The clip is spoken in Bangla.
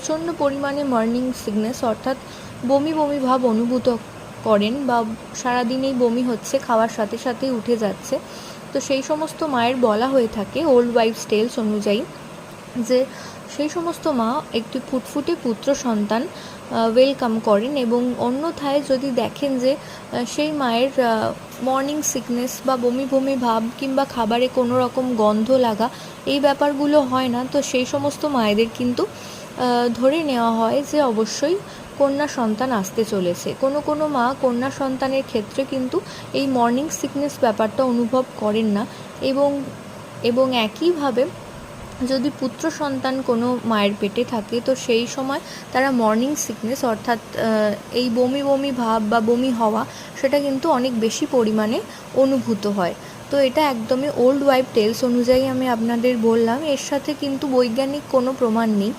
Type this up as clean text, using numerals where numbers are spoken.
প্রচণ্ড পরিমাণে মর্নিং সিকনেস অর্থাৎ বমি বমি ভাব অনুভূত করেন বা সারাদিনেই বমি হচ্ছে, খাওয়ার সাথে সাথেই উঠে যাচ্ছে, তো সেই সমস্ত মায়ের বলা হয়ে থাকে ওল্ড ওয়াইফস টেলস অনুযায়ী যে সেই সমস্ত মা একটি ফুটফুটে পুত্র সন্তান ওয়েলকাম করেন, এবং অন্যথায় যদি দেখেন যে সেই মায়ের মর্নিং সিকনেস বা বমি বমি ভাব কিংবা খাবারে কোনো রকম গন্ধ লাগা এই ব্যাপারগুলো হয় না, তো সেই সমস্ত মায়েদের কিন্তু ধরে নেওয়া হয় যে অবশ্যই কন্যা সন্তান আসতে চলেছে। কোনো কোনো মা কন্যা সন্তানের ক্ষেত্রে কিন্তু এই মর্নিং সিকনেস ব্যাপারটা অনুভব করেন না, এবং একইভাবে যদি পুত্র সন্তান কোনো মায়ের পেটে থাকে তো সেই সময় তারা মর্নিং সিকনেস অর্থাৎ এই বমি বমি ভাব বা বমি হওয়া সেটা কিন্তু অনেক বেশি পরিমাণে অনুভূত হয়। তো এটা একদমই ওল্ড ওয়াইফ টেলস অনুযায়ী আমি আপনাদের বললাম, এর সাথে কিন্তু বৈজ্ঞানিক কোনো প্রমাণ নেই।